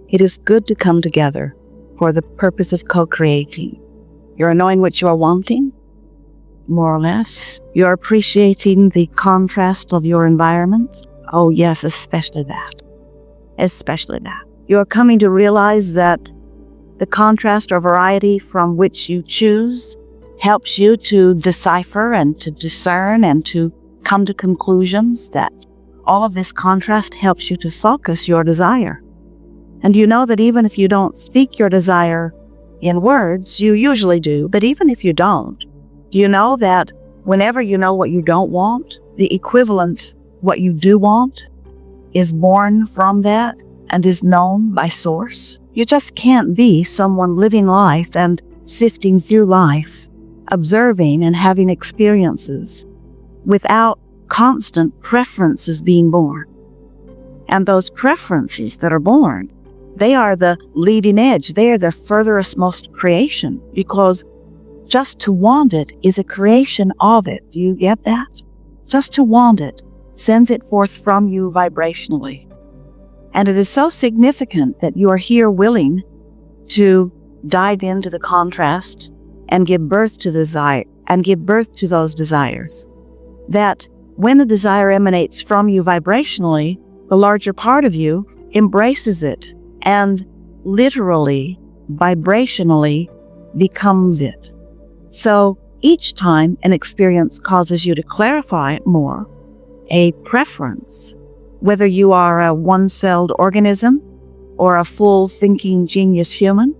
It is good to come together for the purpose of co-creating. You're knowing what you're wanting, more or less. You're appreciating the contrast of your environment. Oh yes, especially that. Especially that. You're coming to realize that the contrast or variety from which you choose helps you to decipher and to discern and to come to conclusions. That all of this contrast helps you to focus your desire. And you know that even if you don't speak your desire in words, you usually do, but even if you don't, you know that whenever you know what you don't want, the equivalent, what you do want, is born from that and is known by source. You just can't be someone living life and sifting through life, observing and having experiences without constant preferences being born. And those preferences that are born, they are the leading edge. They are the furthest most creation, because just to want it is a creation of it. Do you get that? Just to want it sends it forth from you vibrationally. And it is so significant that you are here willing to dive into the contrast and give birth to desire and give birth to those desires. That when a desire emanates from you vibrationally, the larger part of you embraces it and literally, vibrationally becomes it. So each time an experience causes you to clarify more, a preference, whether you are a one-celled organism or a full thinking genius human,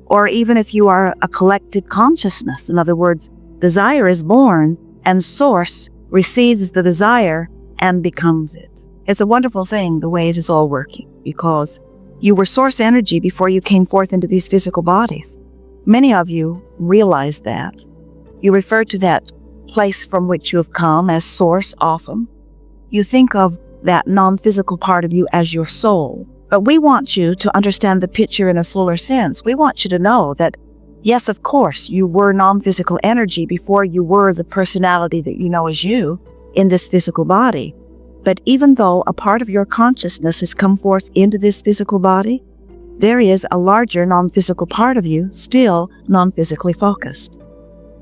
or even if you are a collective consciousness. In other words, desire is born and source receives the desire and becomes it. It's a wonderful thing the way it is all working, because you were source energy before you came forth into these physical bodies. Many of you realize that. You refer to that place from which you have come as source often. You think of that non-physical part of you as your soul. But we want you to understand the picture in a fuller sense. We want you to know that, yes, of course, you were non-physical energy before you were the personality that you know as you in this physical body. But even though a part of your consciousness has come forth into this physical body, there is a larger non-physical part of you still non-physically focused.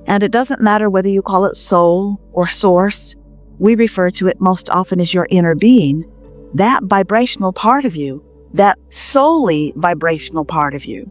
And it doesn't matter whether you call it soul or source. We refer to it most often as your inner being. That vibrational part of you, that solely vibrational part of you,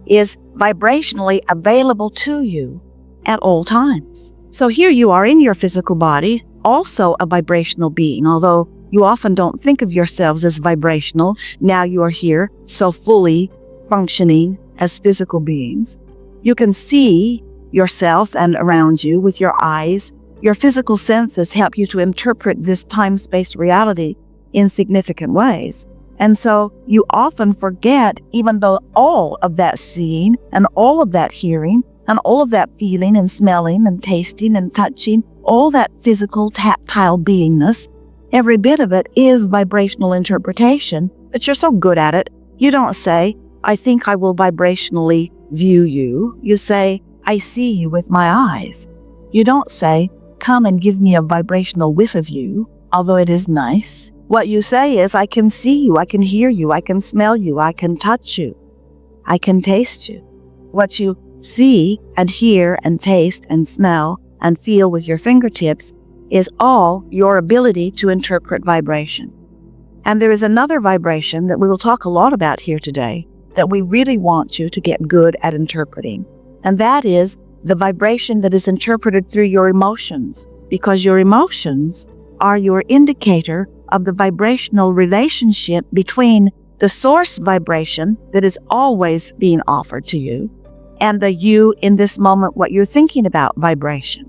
is vibrationally available to you at all times. So here you are in your physical body, also a vibrational being, although you often don't think of yourselves as vibrational. Now you are here so fully functioning as physical beings. You can see yourself and around you with your eyes. Your physical senses help you to interpret this time-space reality in significant ways. And so you often forget, even though all of that seeing and all of that hearing and all of that feeling and smelling and tasting and touching, all that physical tactile beingness, every bit of it is vibrational interpretation, but you're so good at it. You don't say, I think I will vibrationally view you. You say, I see you with my eyes. You don't say, come and give me a vibrational whiff of you, although it is nice. What you say is, I can see you, I can hear you, I can smell you, I can touch you, I can taste you. What you see and hear and taste and smell and feel with your fingertips is all your ability to interpret vibration. And there is another vibration that we will talk a lot about here today that we really want you to get good at interpreting. And that is the vibration that is interpreted through your emotions, because your emotions are your indicator of the vibrational relationship between the source vibration that is always being offered to you and the you in this moment, what you're thinking about vibration.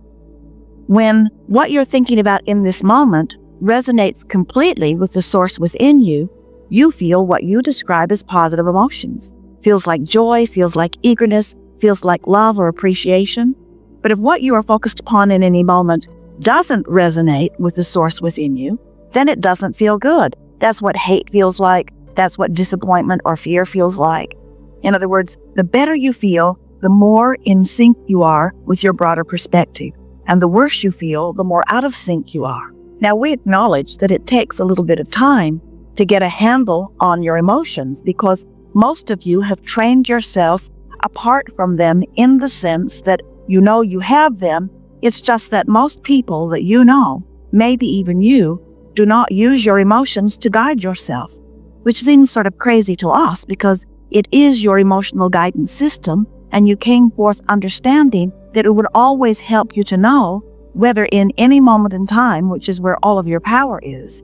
When what you're thinking about in this moment resonates completely with the source within you, you feel what you describe as positive emotions. Feels like joy, feels like eagerness, feels like love or appreciation. But if what you are focused upon in any moment doesn't resonate with the source within you, then it doesn't feel good. That's what hate feels like. That's what disappointment or fear feels like. In other words, the better you feel, the more in sync you are with your broader perspective. And the worse you feel, the more out of sync you are. Now, we acknowledge that it takes a little bit of time to get a handle on your emotions, because Most of you have trained yourself apart from them in the sense that you know you have them. It's just that most people that you know, maybe even you, do not use your emotions to guide yourself, which seems sort of crazy to us because it is your emotional guidance system, and you came forth understanding that it would always help you to know whether in any moment in time, which is where all of your power is,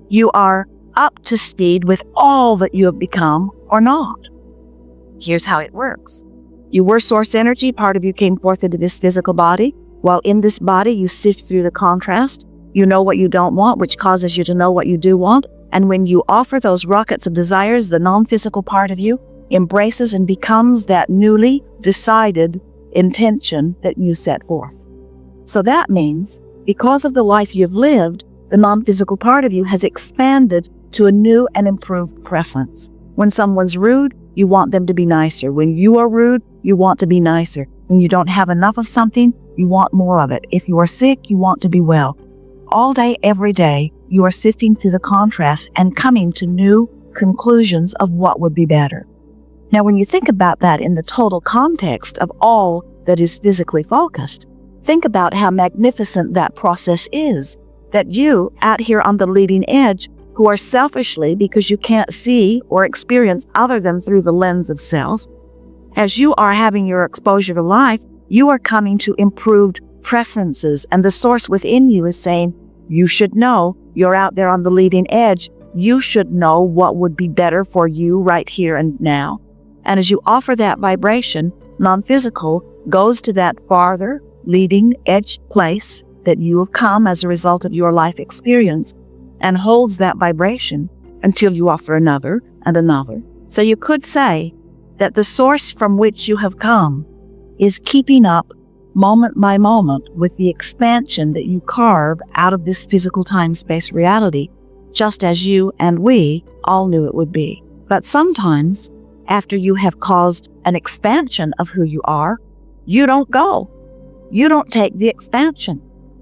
you are up to speed with all that you have become or not. Here's how it works. You were source energy, part of you came forth into this physical body. While in this body, you sift through the contrast. You know what you don't want, which causes you to know what you do want. And when you offer those rockets of desires, the non-physical part of you embraces and becomes that newly decided intention that you set forth. So that means, because of the life you've lived, the non-physical part of you has expanded to a new and improved preference. When someone's rude, you want them to be nicer. When you are rude, you want to be nicer. When you don't have enough of something, you want more of it. If you are sick, you want to be well. All day, every day, you are sifting through the contrast and coming to new conclusions of what would be better. Now, when you think about that in the total context of all that is physically focused, think about how magnificent that process is, that you, out here on the leading edge, who are selfishly, because you can't see or experience other than through the lens of self, as you are having your exposure to life, you are coming to improved preferences, and the source within you is saying, you should know, you're out there on the leading edge, you should know what would be better for you right here and now. And as you offer that vibration, non-physical goes to that farther leading edge place that you have come as a result of your life experience and holds that vibration until you offer another and another. So you could say that the source from which you have come is keeping up moment by moment with the expansion that you carve out of this physical time-space reality, just as you and we all knew it would be. But sometimes, after you have caused an expansion of who you are, you don't go. You don't take the expansion.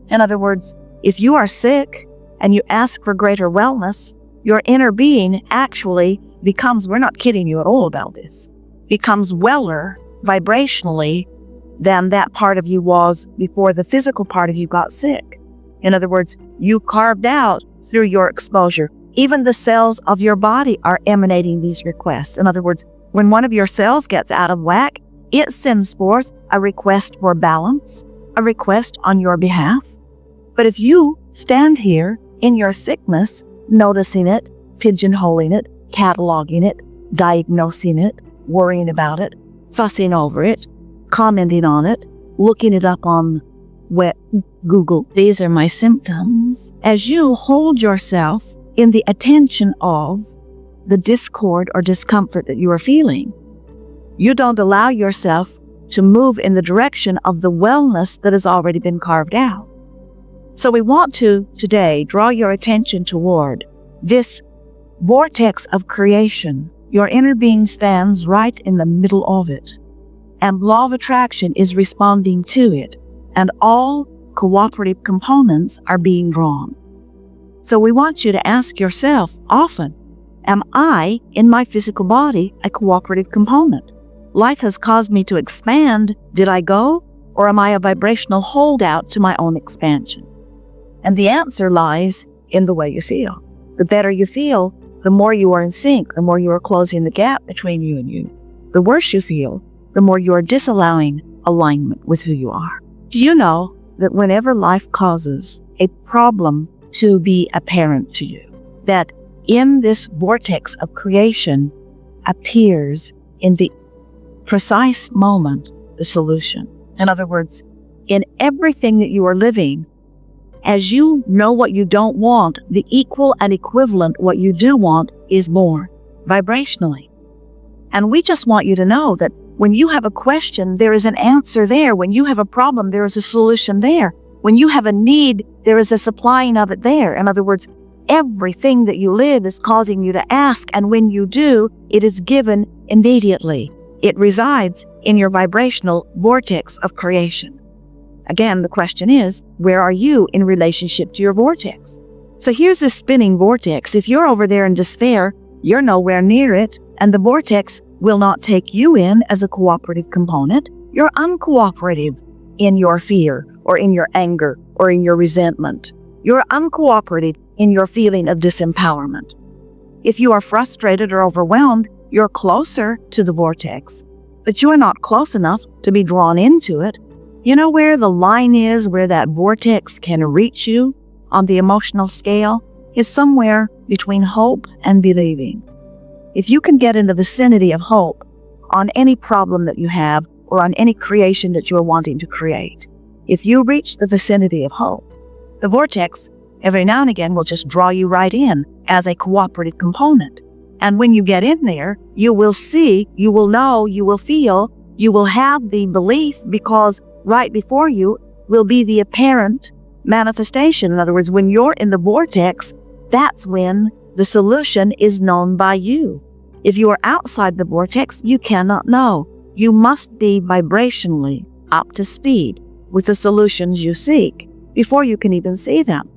In other words, if you are sick and you ask for greater wellness, your inner being actually becomes, we're not kidding you at all about this, becomes weller vibrationally than that part of you was before the physical part of you got sick. In other words, you carved out through your exposure. Even the cells of your body are emanating these requests. In other words, when one of your cells gets out of whack, it sends forth a request for balance, a request on your behalf. But if you stand here in your sickness, noticing it, pigeonholing it, cataloging it, diagnosing it, worrying about it, fussing over it, commenting on it, looking it up on Google, these are my symptoms. As you hold yourself in the attention of the discord or discomfort that you are feeling, you don't allow yourself to move in the direction of the wellness that has already been carved out. So we want to today draw your attention toward this vortex of creation. Your inner being stands right in the middle of it, and law of attraction is responding to it, and all cooperative components are being drawn. So we want you to ask yourself often, am I, in my physical body, a cooperative component? Life has caused me to expand. Did I go? Or am I a vibrational holdout to my own expansion? And the answer lies in the way you feel. The better you feel, the more you are in sync, the more you are closing the gap between you and you. The worse you feel, the more you are disallowing alignment with who you are. Do you know that whenever life causes a problem to be apparent to you, that in this vortex of creation appears in the precise moment the solution? In other words, in everything that you are living, as you know what you don't want, the equal and equivalent what you do want is born vibrationally. And we just want you to know that when you have a question, there is an answer there. When you have a problem, there is a solution there. When you have a need, there is a supplying of it there. In other words, everything that you live is causing you to ask, and when you do, it is given immediately. It resides in your vibrational vortex of creation. Again, the question is, where are you in relationship to your vortex? So here's this spinning vortex. If you're over there in despair, you're nowhere near it, And the vortex will not take you in as a cooperative component. You're uncooperative in your fear or in your anger or in your resentment. You're uncooperative in your feeling of disempowerment. If you are frustrated or overwhelmed, you're closer to the vortex, but you are not close enough to be drawn into it. You know where the line is where that vortex can reach you on the emotional scale? Is somewhere between hope and believing. If you can get in the vicinity of hope on any problem that you have or on any creation that you're wanting to create, if you reach the vicinity of hope, the vortex every now and again will just draw you right in as a cooperative component. And when you get in there, you will see, you will know, you will feel, you will have the belief, because right before you will be the apparent manifestation. In other words, when you're in the vortex, that's when the solution is known by you. If you are outside the vortex, you cannot know. You must be vibrationally up to speed with the solutions you seek before you can even see them.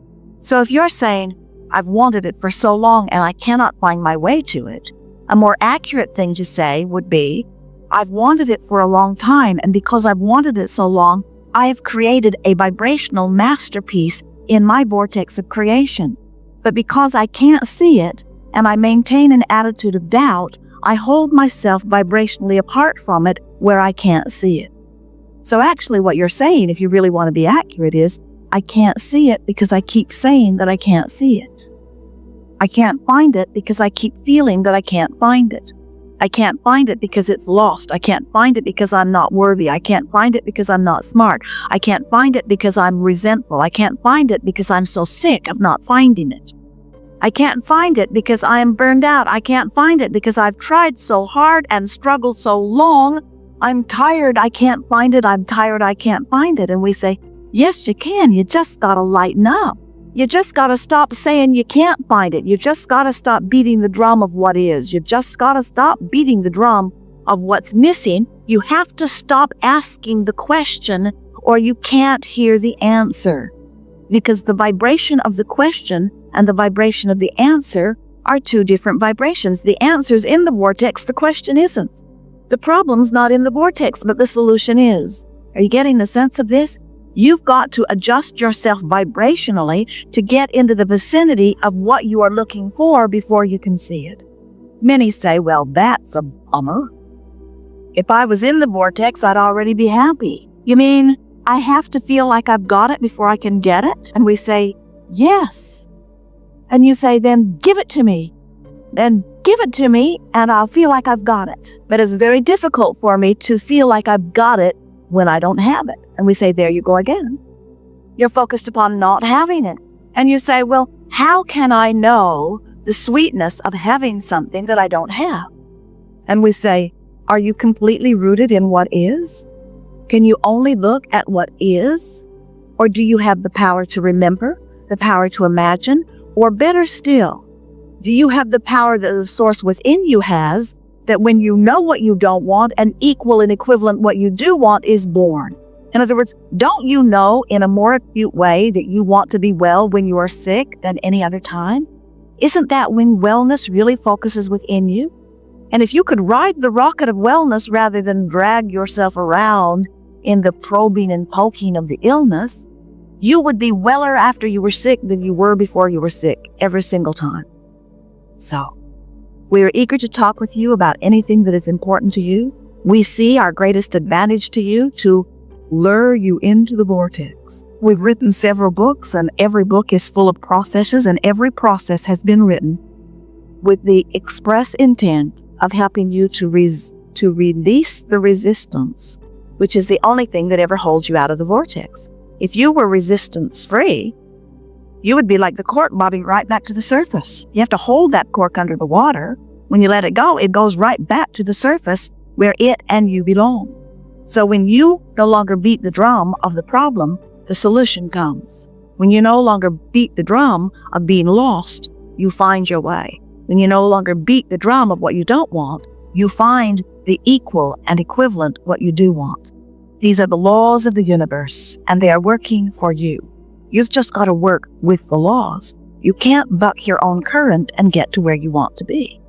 So if you're saying, I've wanted it for so long and I cannot find my way to it, a more accurate thing to say would be, I've wanted it for a long time, and because I've wanted it so long, I have created a vibrational masterpiece in my vortex of creation. But because I can't see it, and I maintain an attitude of doubt, I hold myself vibrationally apart from it where I can't see it. So actually what you're saying, if you really want to be accurate, is, I can't see it because I keep saying that I can't see it. I can't find it because I keep feeling that I can't find it. I can't find it because it's lost. I can't find it because I'm not worthy. I can't find it because I'm not smart. I can't find it because I'm resentful. I can't find it because I'm so sick of not finding it. I can't find it because I am burned out. I can't find it because I've tried so hard and struggled so long. I'm tired. I can't find it. I'm tired. I can't find it. And we say, yes, you can. You just gotta lighten up. You just gotta stop saying you can't find it. You just gotta stop beating the drum of what is. You just gotta stop beating the drum of what's missing. You have to stop asking the question, or you can't hear the answer. Because the vibration of the question and the vibration of the answer are two different vibrations. The answer's in the vortex, the question isn't. The problem's not in the vortex, but the solution is. Are you getting the sense of this? You've got to adjust yourself vibrationally to get into the vicinity of what you are looking for before you can see it. Many say, well, that's a bummer. If I was in the vortex, I'd already be happy. You mean I have to feel like I've got it before I can get it? And we say, yes. And you say, then give it to me. Then give it to me and I'll feel like I've got it. But it's very difficult for me to feel like I've got it when I don't have it. And we say, there you go again. You're focused upon not having it. And you say, well, how can I know the sweetness of having something that I don't have? And we say, are you completely rooted in what is? Can you only look at what is? Or do you have the power to remember, the power to imagine? Or better still, do you have the power that the source within you has, that when you know what you don't want, an equal and equivalent what you do want is born? In other words, don't you know in a more acute way that you want to be well when you are sick than any other time? Isn't that when wellness really focuses within you? And if you could ride the rocket of wellness rather than drag yourself around in the probing and poking of the illness, you would be weller after you were sick than you were before you were sick every single time. So, we are eager to talk with you about anything that is important to you. We see our greatest advantage to you to lure you into the vortex. We've written several books, and every book is full of processes, and every process has been written with the express intent of helping you to release the resistance, which is the only thing that ever holds you out of the vortex. If you were resistance-free, you would be like the cork bobbing right back to the surface. You have to hold that cork under the water. When you let it goes right back to the surface where it and you belong. So when you no longer beat the drum of the problem, the solution comes. When you no longer beat the drum of being lost, you find your way. When you no longer beat the drum of what you don't want, you find the equal and equivalent what you do want. These are the laws of the universe, and they are working for you. You've just got to work with the laws. You can't buck your own current and get to where you want to be.